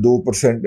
2%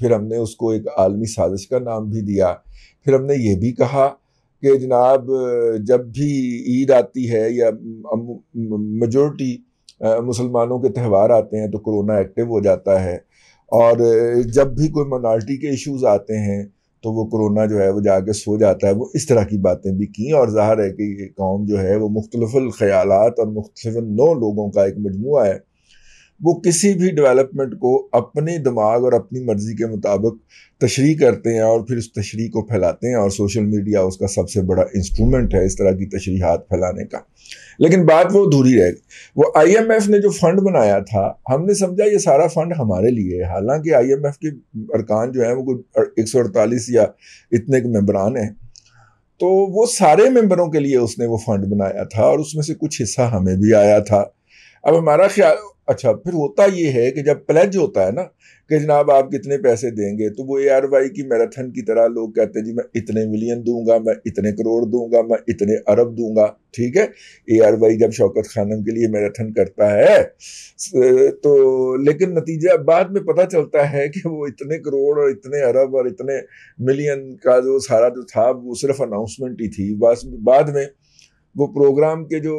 پھر ہم نے اس کو ایک عالمی سازش کا نام بھی دیا. پھر ہم نے یہ بھی کہا کہ جناب جب بھی عید آتی ہے یا میجورٹی مسلمانوں کے تہوار آتے ہیں تو کرونا ایکٹیو ہو جاتا ہے, اور جب بھی کوئی مائنارٹی کے ایشوز آتے ہیں تو وہ کرونا جو ہے وہ جا کے سو جاتا ہے. وہ اس طرح کی باتیں بھی کیں, اور ظاہر ہے کہ یہ قوم جو ہے وہ مختلف الخیالات اور مختلف نوع لوگوں کا ایک مجموعہ ہے. وہ کسی بھی ڈیولپمنٹ کو اپنے دماغ اور اپنی مرضی کے مطابق تشریح کرتے ہیں اور پھر اس تشریح کو پھیلاتے ہیں, اور سوشل میڈیا اس کا سب سے بڑا انسٹرومنٹ ہے اس طرح کی تشریحات پھیلانے کا. لیکن بات وہ ادھوری رہ گئی. وہ آئی ایم ایف نے جو فنڈ بنایا تھا, ہم نے سمجھا یہ سارا فنڈ ہمارے لیے ہے, حالانکہ آئی ایم ایف کے ارکان جو ہیں وہ کوئی 148 یا اتنے کے ممبران ہیں, تو وہ سارے ممبروں کے لیے اس نے وہ فنڈ بنایا تھا, اور اس میں سے کچھ حصہ ہمیں بھی آیا تھا. اب ہمارا خیال, اچھا پھر ہوتا یہ ہے کہ جب پلیج ہوتا ہے نا کہ جناب آپ کتنے پیسے دیں گے, تو وہ اے آر وائی کی میراتھن کی طرح لوگ کہتے ہیں جی میں اتنے ملین دوں گا, میں اتنے کروڑ دوں گا, میں اتنے ارب دوں گا. ٹھیک ہے, اے آر وائی جب شوکت خانم کے لیے میراتھن کرتا ہے تو, لیکن نتیجہ بعد میں پتہ چلتا ہے کہ وہ اتنے کروڑ اور اتنے ارب اور اتنے ملین کا جو سارا جو تھا وہ صرف اناؤنسمنٹ ہی تھی. بعد میں وہ پروگرام کے جو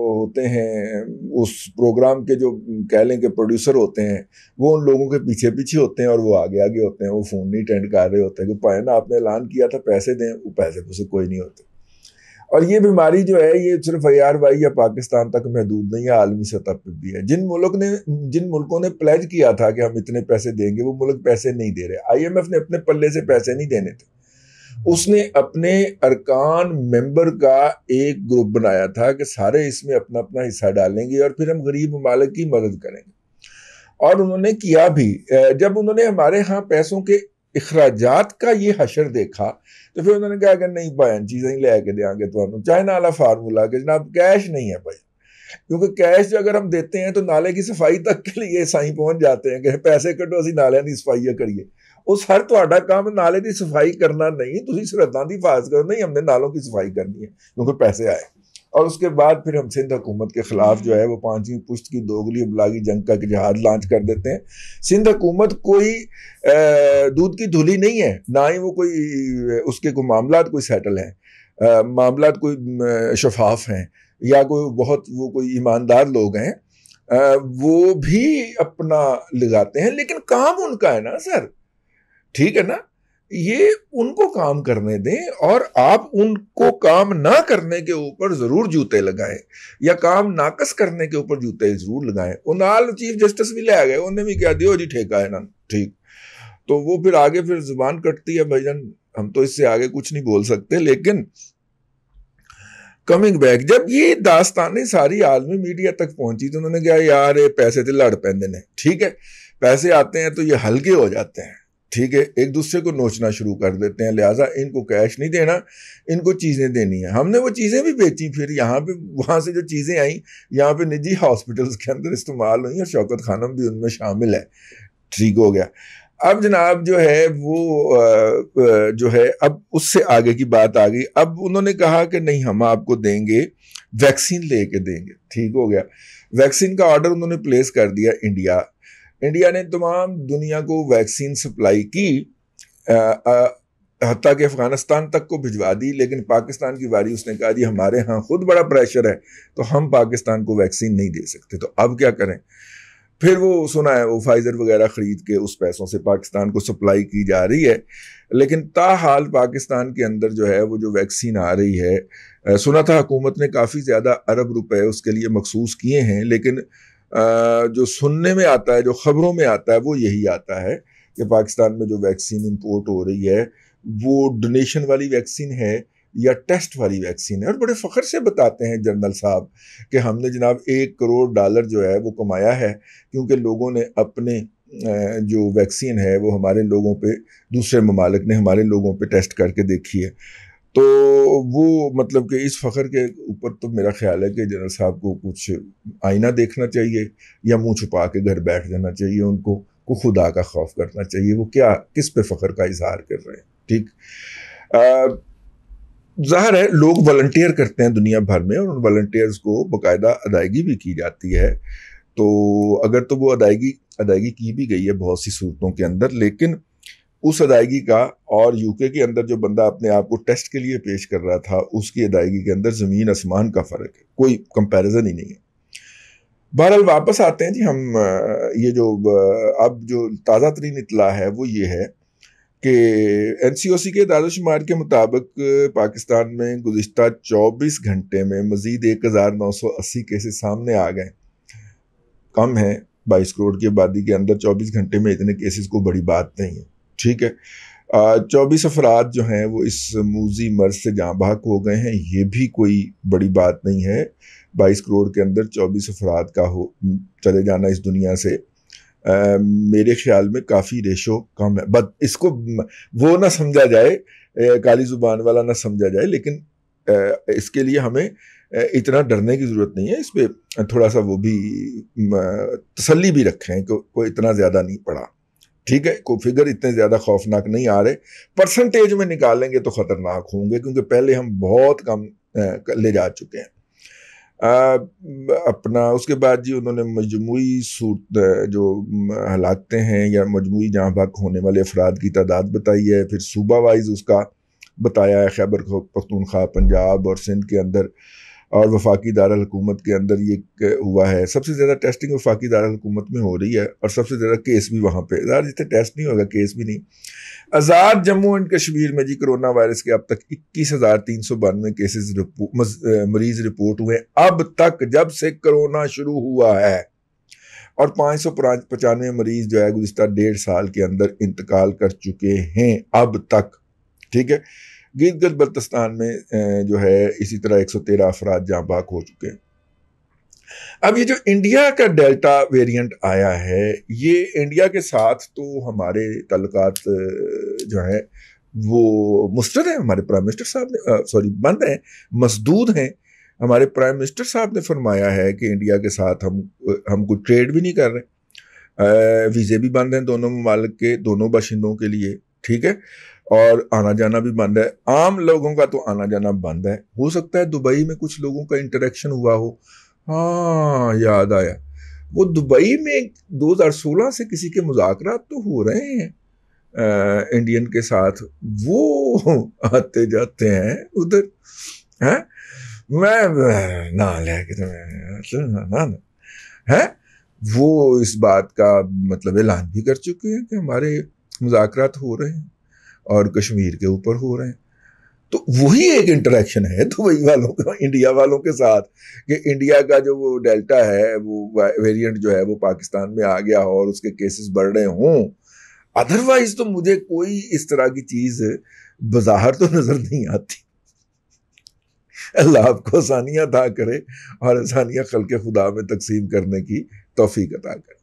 ہوتے ہیں, اس پروگرام کے جو کہہ لیں کہ پروڈیوسر ہوتے ہیں, وہ ان لوگوں کے پیچھے پیچھے ہوتے ہیں اور وہ آگے آگے ہوتے ہیں, وہ فون نہیں اٹینڈ کر رہے ہوتے ہیں کہ پائے نا آپ نے اعلان کیا تھا پیسے دیں, وہ پیسے کوئی نہیں ہوتے. اور یہ بیماری جو ہے یہ صرف اے آر وائی یا پاکستان تک محدود نہیں ہے, عالمی سطح پہ بھی ہے. جن ملکوں نے پلیج کیا تھا کہ ہم اتنے پیسے دیں گے, وہ ملک پیسے نہیں دے رہے. آئی ایم ایف نے اپنے پلے سے پیسے نہیں دینے تھے, اس نے اپنے ارکان ممبر کا ایک گروپ بنایا تھا کہ سارے اس میں اپنا اپنا حصہ ڈالیں گے اور پھر ہم غریب ممالک کی مدد کریں گے. اور انہوں نے کیا بھی. جب انہوں نے ہمارے ہاں پیسوں کے اخراجات کا یہ حشر دیکھا تو پھر انہوں نے کہا کہ نہیں بھائی چیزیں لے کے دیں گے تو چائنا والا فارمولا کہ جناب کیش نہیں ہے بھائی, کیونکہ کیش جو اگر ہم دیتے ہیں تو نالے کی صفائی تک کے لیے سائیں پہنچ جاتے ہیں کہ پیسے کٹو اسی نالے کی صفائی کریے. اس ہر تہاڈا کام نالے کی صفائی کرنا نہیں, تسی سرحداں دی حفاظت کرو, نہیں ہم نے نالوں کی صفائی کرنی ہے کیونکہ پیسے آئے. اور اس کے بعد پھر ہم سندھ حکومت کے خلاف جو ہے وہ 5ویں پشت کی دوگلی ابلاغی جنگ کا جہاد لانچ کر دیتے ہیں. سندھ حکومت کوئی دودھ کی دھلی نہیں ہے, نہ ہی وہ کوئی اس کے کوئی معاملات کوئی سیٹل ہیں, معاملات کوئی شفاف ہیں یا کوئی ایماندار لوگ ہیں, وہ بھی اپنا لگاتے ہیں, لیکن کام ان کا ہے نا سر. ٹھیک ہے نا, یہ ان کو کام کرنے دیں, اور آپ ان کو کام نہ کرنے کے اوپر ضرور جوتے لگائیں یا کام ناقص کرنے کے اوپر جوتے ضرور لگائیں. انال چیف جسٹس بھی لے آ گئے, انہوں نے بھی کیا دیو جی ٹھیکہ ہے نا, ٹھیک. تو وہ پھر آگے پھر زبان کٹتی ہے بھائی جان, ہم تو اس سے آگے کچھ نہیں بول سکتے. لیکن کمنگ بیک, جب یہ داستانیں ساری عالمی میڈیا تک پہنچی تو انہوں نے کہا یار یہ پیسے تے لڑ پیندے نے. ٹھیک ہے, پیسے آتے ہیں تو یہ ہلکے ہو جاتے ہیں, ٹھیک ہے, ایک دوسرے کو نوچنا شروع کر دیتے ہیں, لہٰذا ان کو کیش نہیں دینا, ان کو چیزیں دینی ہیں. ہم نے وہ چیزیں بھی بیچی, پھر یہاں پہ وہاں سے جو چیزیں آئیں یہاں پہ نجی ہاسپٹلس کے اندر استعمال ہوئیں, اور شوکت خانم بھی ان میں شامل ہے. ٹھیک ہو گیا. اب جناب جو ہے وہ جو ہے اب اس سے آگے کی بات آ گئی. اب انہوں نے کہا کہ نہیں ہم آپ کو دیں گے, ویکسین لے کے دیں گے. ٹھیک ہو گیا. ویکسین کا آرڈر انہوں نے پلیس کر دیا. انڈیا نے تمام دنیا کو ویکسین سپلائی کی, حتیٰ کہ افغانستان تک کو بھجوا دی. لیکن پاکستان کی باری اس نے کہا جی ہمارے ہاں خود بڑا پریشر ہے تو ہم پاکستان کو ویکسین نہیں دے سکتے, تو اب کیا کریں. پھر وہ سنا ہے وہ فائزر وغیرہ خرید کے اس پیسوں سے پاکستان کو سپلائی کی جا رہی ہے. لیکن تاحال پاکستان کے اندر جو ہے وہ جو ویکسین آ رہی ہے, سنا تھا حکومت نے کافی زیادہ ارب روپے اس کے لیے مخصوص کیے ہیں, لیکن جو سننے میں آتا ہے, جو خبروں میں آتا ہے وہ یہی آتا ہے کہ پاکستان میں جو ویکسین امپورٹ ہو رہی ہے وہ ڈونیشن والی ویکسین ہے یا ٹیسٹ والی ویکسین ہے. اور بڑے فخر سے بتاتے ہیں جنرل صاحب کہ ہم نے جناب $1 کروڑ جو ہے وہ کمایا ہے, کیونکہ لوگوں نے اپنے جو ویکسین ہے وہ ہمارے لوگوں پہ, دوسرے ممالک نے ہمارے لوگوں پہ ٹیسٹ کر کے دیکھی ہے. تو وہ مطلب کہ اس فخر کے اوپر تو میرا خیال ہے کہ جنرل صاحب کو کچھ آئینہ دیکھنا چاہیے یا منہ چھپا کے گھر بیٹھ جانا چاہیے. ان کو خدا کا خوف کرنا چاہیے. وہ کس پہ فخر کا اظہار کر رہے ہیں. ٹھیک, ظاہر ہے لوگ والنٹیئر کرتے ہیں دنیا بھر میں, اور ان والنٹیئرز کو باقاعدہ ادائیگی بھی کی جاتی ہے. تو اگر تو وہ ادائیگی کی بھی گئی ہے بہت سی صورتوں کے اندر، لیکن اس ادائیگی کا اور یو کے اندر جو بندہ اپنے آپ کو ٹیسٹ کے لیے پیش کر رہا تھا اس کی ادائیگی کے اندر زمین آسمان کا فرق ہے، کوئی کمپیریزن ہی نہیں ہے۔ بہرحال واپس آتے ہیں جی ہم، یہ جو اب جو تازہ ترین اطلاع ہے وہ یہ ہے کہ این سی او سی کے اعداد و شمار کے مطابق پاکستان میں گزشتہ 24 گھنٹے میں مزید 1980 کیسز سامنے آ گئے۔ کم ہے، 22 کروڑ کی آبادی کے اندر 24 گھنٹے میں اتنے کیسز کو بڑی بات نہیں ہے، ٹھیک ہے۔ 24 افراد جو ہیں وہ اس موذی مرض سے جاں بحق ہو گئے ہیں، یہ بھی کوئی بڑی بات نہیں ہے۔ 22 کروڑ کے اندر 24 افراد کا چلے جانا اس دنیا سے میرے خیال میں کافی ریشو کم ہے، بٹ اس کو وہ نہ سمجھا جائے، کالی زبان والا نہ سمجھا جائے، لیکن اس کے لیے ہمیں اتنا ڈرنے کی ضرورت نہیں ہے، اس پہ تھوڑا سا وہ بھی تسلی بھی رکھیں کہ کوئی اتنا زیادہ نہیں پڑا، ٹھیک ہے، کوئی فگر اتنے زیادہ خوفناک نہیں آ رہے۔ پرسنٹیج میں نکالیں گے تو خطرناک ہوں گے، کیونکہ پہلے ہم بہت کم لے جا چکے ہیں۔ اپنا اس کے بعد جی انہوں نے مجموعی صورت جو ہلاکتیں ہیں یا مجموعی جاں بحق ہونے والے افراد کی تعداد بتائی ہے، پھر صوبہ وائز اس کا بتایا ہے، خیبر پختونخوا، پنجاب اور سندھ کے اندر اور وفاقی دارالحکومت کے اندر یہ ہوا ہے۔ سب سے زیادہ ٹیسٹنگ وفاقی دارالحکومت میں ہو رہی ہے اور سب سے زیادہ کیس بھی وہاں پہ، جتنے ٹیسٹ نہیں ہوگا کیس بھی نہیں۔ آزاد جموں اینڈ کشمیر میں جی کرونا وائرس کے اب تک 21,392 کیسز مریض رپورٹ ہوئے اب تک جب سے کرونا شروع ہوا ہے، اور 595 مریض جو ہے گزشتہ 1.5 سال کے اندر انتقال کر چکے ہیں اب تک، ٹھیک ہے۔ گلگت بلتستان میں جو ہے اسی طرح 113 افراد جاں بحق ہو چکے ہیں۔ اب یہ جو انڈیا کا ڈیلٹا ویریئنٹ آیا ہے، یہ انڈیا کے ساتھ تو ہمارے تعلقات جو ہیں وہ مسترد ہیں، ہمارے پرائم منسٹر صاحب نے بند ہیں، مسدود ہیں۔ ہمارے پرائم منسٹر صاحب نے فرمایا ہے کہ انڈیا کے ساتھ ہم کوئی ٹریڈ بھی نہیں کر رہے، ویزے بھی بند ہیں دونوں ممالک کے، دونوں باشندوں کے لیے، ٹھیک ہے، اور آنا جانا بھی بند ہے، عام لوگوں کا تو آنا جانا بند ہے۔ ہو سکتا ہے دبئی میں کچھ لوگوں کا انٹریکشن ہوا ہو، ہاں یاد آیا، وہ دبئی میں 2016 سے کسی کے مذاکرات تو ہو رہے ہیں انڈین کے ساتھ، وہ آتے جاتے ہیں ادھر، میں نہ لے کے وہ اس بات کا مطلب اعلان بھی کر چکے ہیں کہ ہمارے مذاکرات ہو رہے ہیں اور کشمیر کے اوپر ہو رہے ہیں۔ تو وہی ایک انٹریکشن ہے دبئی والوں کا انڈیا والوں کے ساتھ، کہ انڈیا کا جو وہ ڈیلٹا ہے، وہ ویریئنٹ جو ہے وہ پاکستان میں آ گیا ہو اور اس کے کیسز بڑھ رہے ہوں۔ ادروائز تو مجھے کوئی اس طرح کی چیز بظاہر تو نظر نہیں آتی۔ اللہ آپ کو آسانیاں عطا کرے اور آسانیاں خلق خدا میں تقسیم کرنے کی توفیق عطا کرے۔